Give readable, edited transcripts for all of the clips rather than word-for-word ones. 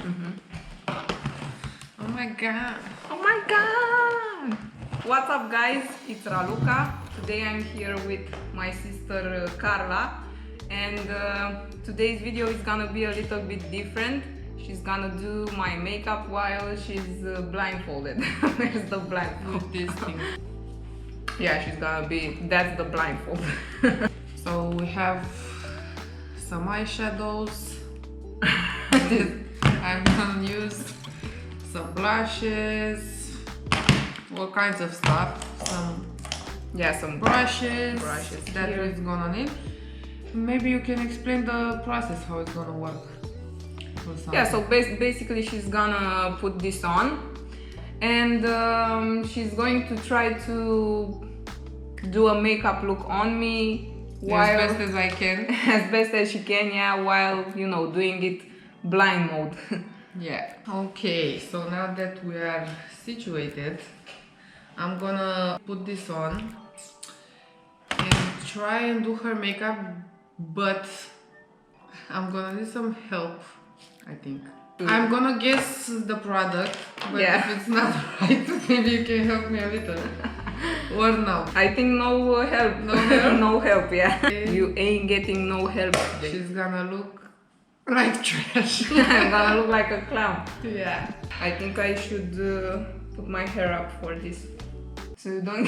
Oh my god. Oh my god! What's up, guys? It's Raluca. Today I'm here with my sister Carla, and today's video is gonna be a little bit different. She's gonna do my makeup while she's blindfolded. Where's the blindfold? With this thing. Yeah, she's gonna be. That's the blindfold. So we have some eyeshadows. I'm gonna use some blushes, all kinds of stuff. Some brushes that here. is gonna need. Maybe you can explain the process, how it's gonna work. Yeah, so basically she's gonna put this on, and she's going to try to do a makeup look on me while, as best as I can. as best as she can, yeah, while, you know, doing it blind mode. Yeah. Okay, so now that we are situated, I'm gonna put this on and try and do her makeup, but I'm gonna need some help, I think. I'm gonna guess the product, but Yeah. if it's not right, maybe you can help me a little. Or no. I think no help. No help? No help, yeah. Okay. You ain't getting no help today. She's gonna look like trash. I'm gonna look like a clown. Yeah. I think I should put my hair up for this, so you don't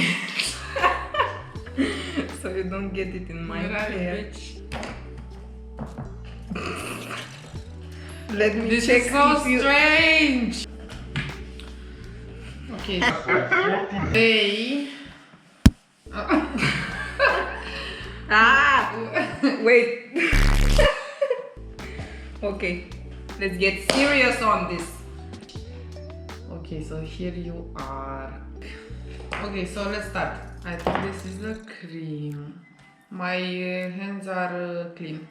so you don't get it in my hair. Bitch. Let me This check is so if you... strange. Okay. Hey. Ah! Wait. Okay, let's get serious on this. Okay, so here you are. Okay, so let's start. I think this is the cream. My hands are clean.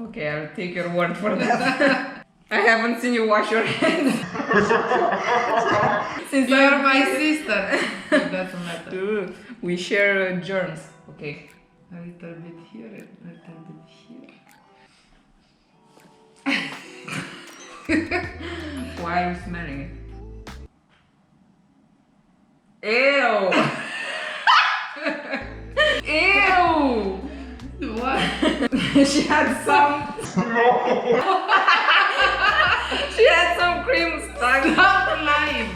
Okay, I'll take your word for that. I haven't seen you wash your hands. Since You're my sister. It doesn't matter. We share germs. Okay. A little bit here, a little bit here. Why are you smelling it? Ew! Ew! What? She had some. She had some cream stuck. Stop lying.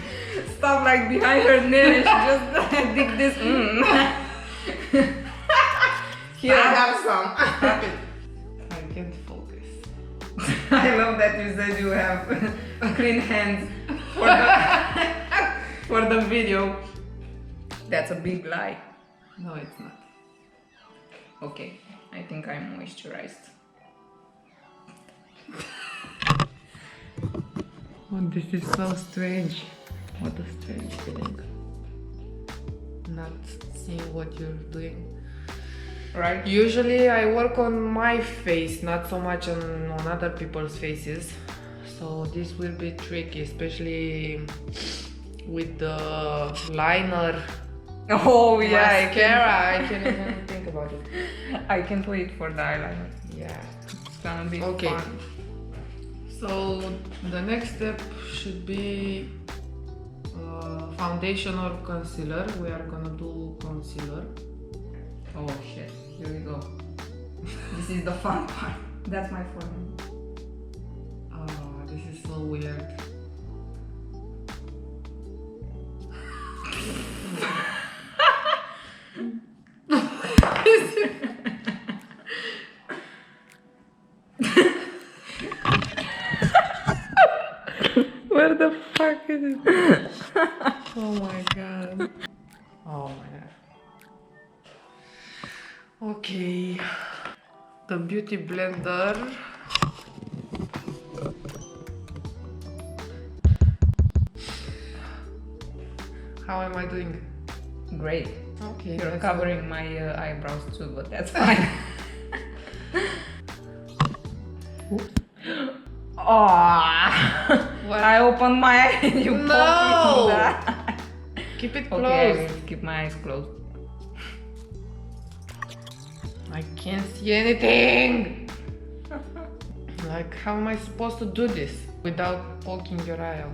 Stuff like behind her nail. She just did this. Here I have some. Stop it. I can't focus. I love that you said you have clean hands for the video. That's a big lie. No, it's not. Okay, I think I'm moisturized. Oh, this is so strange. What a strange feeling. Not seeing what you're doing. Right? Usually I work on my face, not so much on other people's faces. So this will be tricky, especially with the liner. Oh yeah, Mascara, I can't even think about it. I can't wait for the eyeliner. Yeah. It's gonna be Okay. fun. So the next step should be foundation or concealer. We are gonna do concealer. Oh shit, here we go. This is the fun part. That's my forehead. Oh, this is so weird. Where the fuck is it? Oh my god. Oh my god. Okay. The beauty blender. How am I doing? Great. Okay. You're that's covering my eyebrows too, but that's fine. Oh, What? I opened my eye and you No! poked me in the eye. Keep it Okay, I closed. will keep my eyes closed. I can't see anything. Like, how am I supposed to do this without poking your eye out?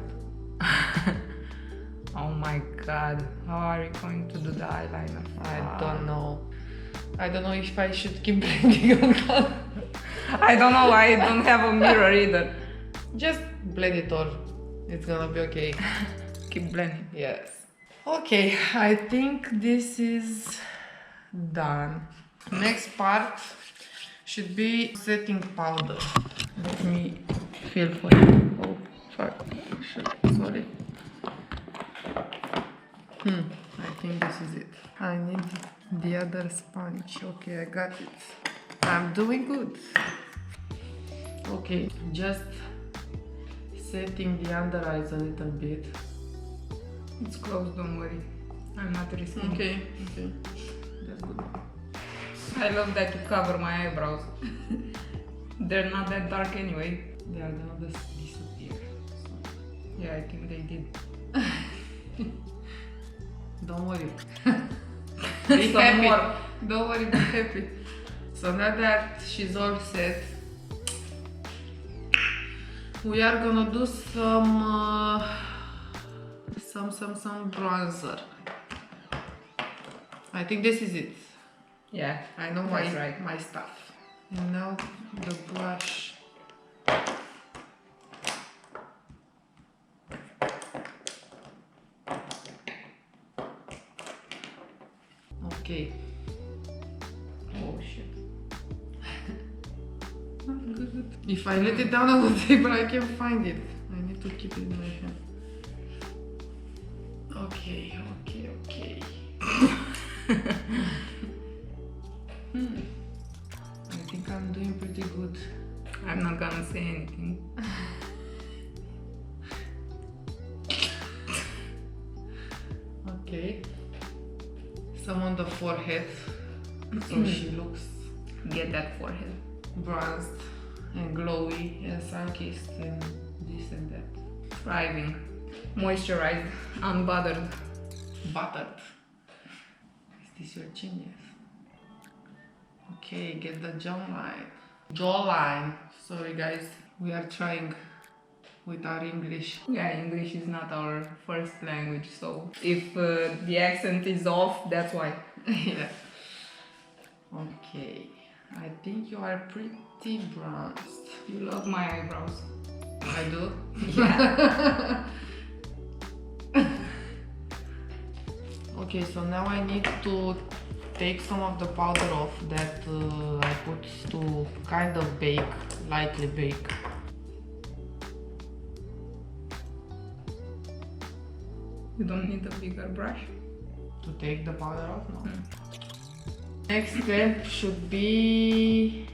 Oh my god, how are you going to do the eyeliner? I don't know. I don't know if I should keep blending or not. I don't know, I don't have a mirror either. Just blend it all. It's gonna be okay. Keep blending. Yes. Okay, I think this is done. Next part should be setting powder. Let me feel for you. Oh, fuck. Shit, sorry. I think this is it. I need the other sponge. Okay, I got it. I'm doing good. Okay, just setting the under eyes a little bit. It's closed, don't worry. I'm not risking. Okay, that's good. I love that you cover my eyebrows. They're not that dark anyway. They are gonna disappear. So. Yeah, I think they did. Don't worry. Be Some happy. more. Don't worry, be happy. So now that she's all set, we are gonna do some bronzer. I think this is it. Yeah, I know that's right. my stuff. And now the brush. Okay. Oh shit. Not good. If I let it down on the table, I can't find it. I need to keep it in my hand. Okay. I think I'm doing pretty good. I'm not gonna say anything. Okay. Some on the forehead, so she looks Get that forehead. bronzed and glowy and sun-kissed and this and that. Thriving. Moisturized. Unbothered. Buttered. Is this your genius? Okay, get the jawline. Jawline. Sorry guys, we are trying with our English. Yeah, English is not our first language, so if the accent is off, that's why. Yeah. Okay. I think you are pretty bronzed. You love my eyebrows. I do? Yeah. Okay, so now I need to take some of the powder off that I put to kind of bake, lightly bake. You don't need a bigger brush? To take the powder off? No. Next step should be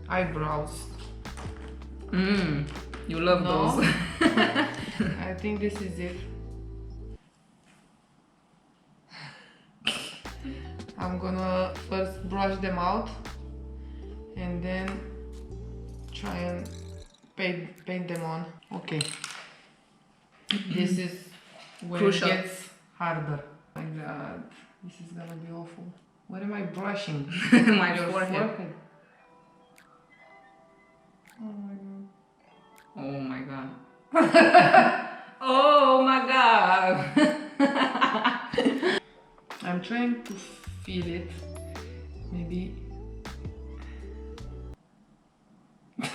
eyebrows. You love No. those. I think this is it. I'm gonna first brush them out and then try and paint them on. Okay. This is when Crucial. it gets harder. Oh my god, this is gonna be awful. What am I brushing? My Your forehead. Oh my god. Oh my god. Oh my god. I'm trying to feel it. Maybe. Okay.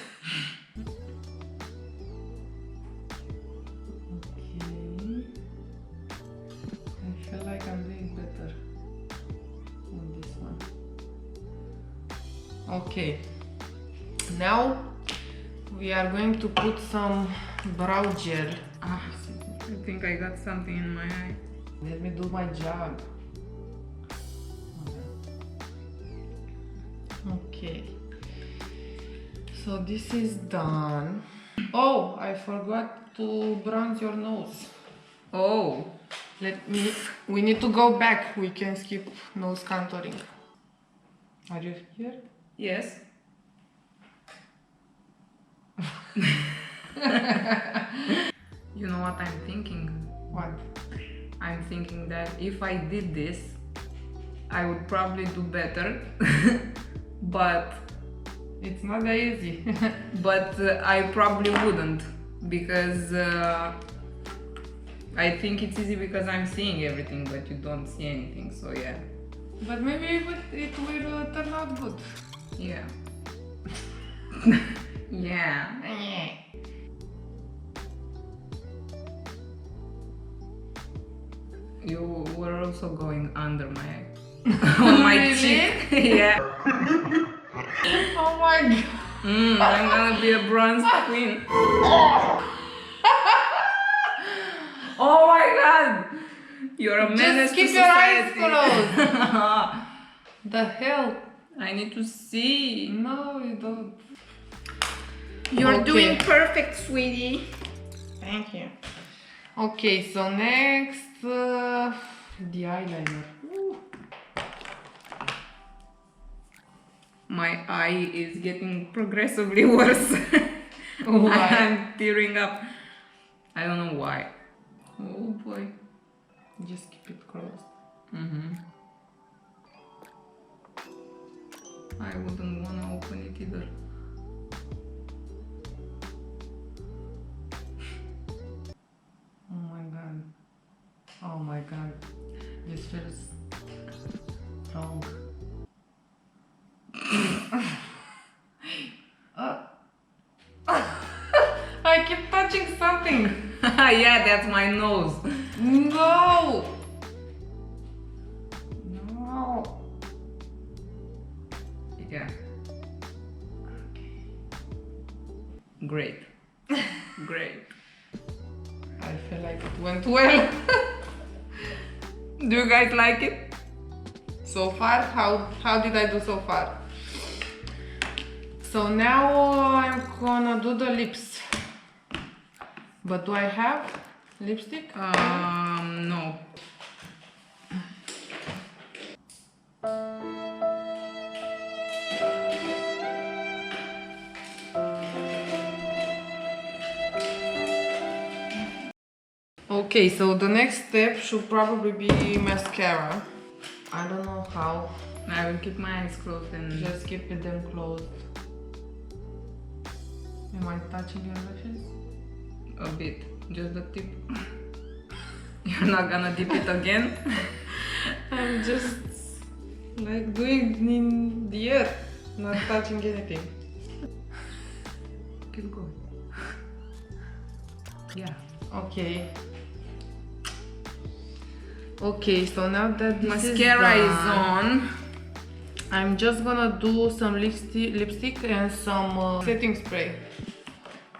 I feel like I'm doing better on this one. Okay. Now we are going to put some brow gel. I think I got something in my eye. Let me do my job. Okay. So this is done. Oh, I forgot to bronze your nose. Oh. We need to go back. We can skip nose contouring. Are you here? Yes. You know what I'm thinking? What? I'm thinking that if I did this, I would probably do better but It's not that easy. I probably wouldn't, because I think it's easy because I'm seeing everything, but you don't see anything. So yeah. But maybe it will turn out good. Yeah. Yeah. You were also going under my on my Really? cheek. Yeah. Oh my god. I'm gonna be a bronze queen. Oh my god! You're a menace Just keep to your eyes society. closed. The hell? I need to see. No, you don't. You're Okay. doing perfect, sweetie. Thank you. Okay, so next, the eyeliner. Ooh. My eye is getting progressively worse. Why? I'm tearing up. I don't know why. Oh boy. Just keep it closed. I wouldn't want to open it either. Oh my god. Oh my god. This feels wrong. I keep touching something. Yeah, that's my nose. No. No. Yeah. Great. Great. I feel like it went well. Do you guys like it? So far, how did I do so far? So now I'm gonna do the lips. But do I have lipstick? No. Okay, so the next step should probably be mascara. I don't know how. I will keep my eyes closed and Just keep them closed. Am I touching your lashes? a bit, just the tip. You're not gonna dip it again? I'm just like doing in the air, not touching anything. Keep going. Yeah. Okay. Okay, so now that this Mascara is is on. I'm just gonna do some lipstick and some setting spray.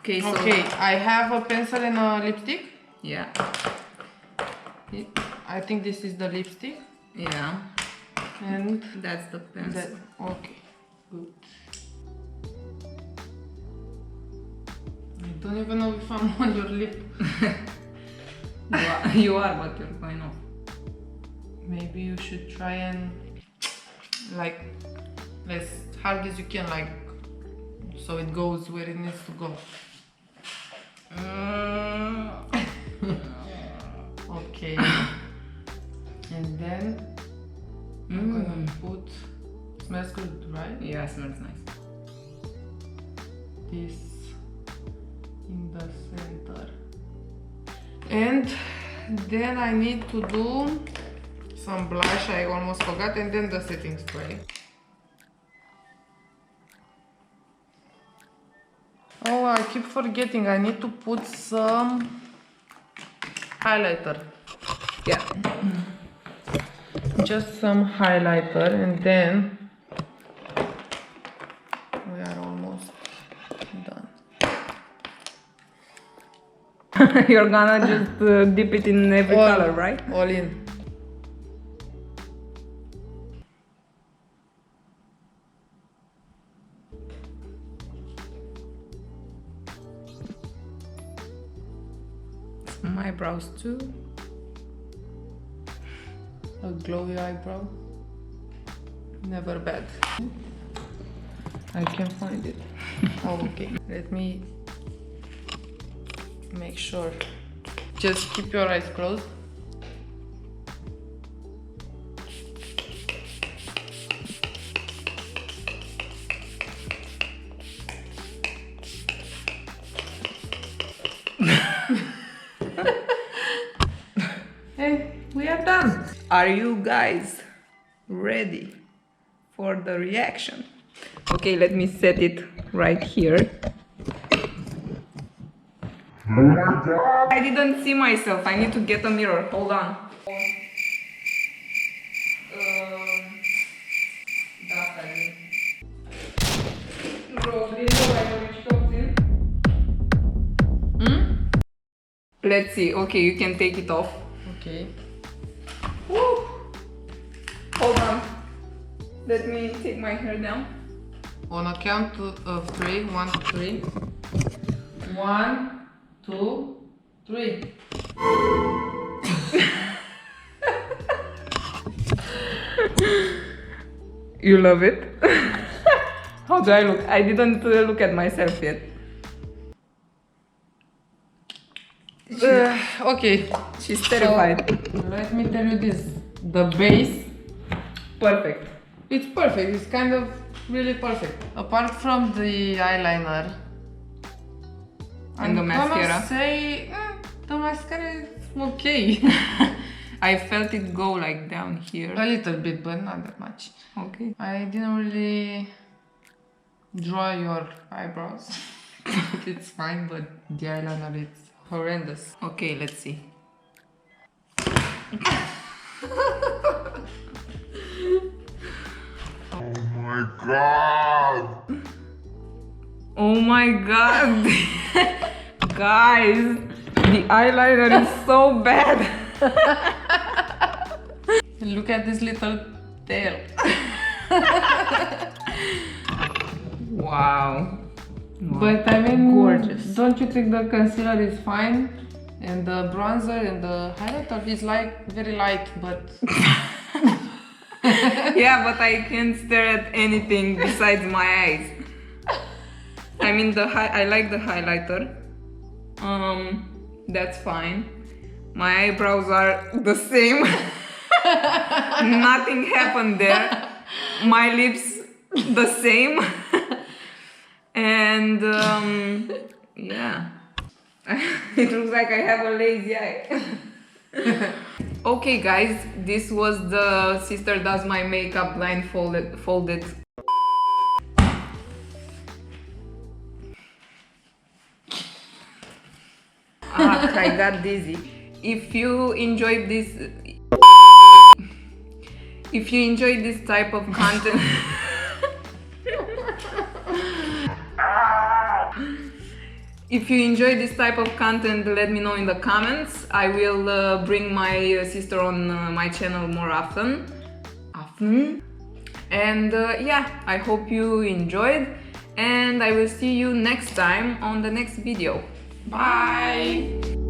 Okay, so Okay, I have a pencil and a lipstick. yeah, I think this is the lipstick. yeah, And that's the pencil. that, okay, good. I don't even know if I'm on your lip. You are, but you're going off. Maybe you should try and like as hard as you can, like so it goes where it needs to go. Okay. And then I'm gonna put, smells good, right? Yeah, smells nice. This in the center. And then I need to do some blush, I almost forgot, and then the setting spray. Oh, I keep forgetting, I need to put some highlighter. Yeah. Just some highlighter, and then we are almost done. You're gonna just dip it in every color, right? All in. My eyebrows too. A glowy eyebrow. Never bad. I can find it. Oh, okay. Let me make sure. Just keep your eyes closed. are done. Are you guys ready for the reaction? Okay, let me set it right here. I didn't see myself. I need to get a mirror. Hold on. Let's see. Okay, you can take it off. Okay. Woo. Hold on. Let me take my hair down. On a count of 3, 1, 2, 3. 1, 2, 3. You love it? How do I look? I didn't look at myself yet. Okay. She's terrified. So, let me tell you this. The base, Perfect. it's perfect. It's kind of really perfect. Apart from the eyeliner. And the mascara. I'm gonna say the mascara is okay. I felt it go like down here. A little bit, but not that much. Okay. I didn't really draw your eyebrows. It's fine, but the eyeliner is horrendous. Okay, let's see. Oh my god! Oh my god! Guys, the eyeliner is so bad. Look at this little tail. Wow. But I mean, Gorgeous. Don't you think the concealer is fine? And the bronzer and the highlighter is like very light, but Yeah, but I can't stare at anything besides my eyes. I mean, I like the highlighter. That's fine. My eyebrows are the same. Nothing happened there. My lips the same. And yeah. It looks like I have a lazy eye. Okay guys, this was the Sister Does My Makeup blindfolded. I got dizzy. If you enjoyed this type of content If you enjoy this type of content, let me know in the comments. I will bring my sister on my channel more often. And yeah, I hope you enjoyed, and I will see you next time on the next video. Bye!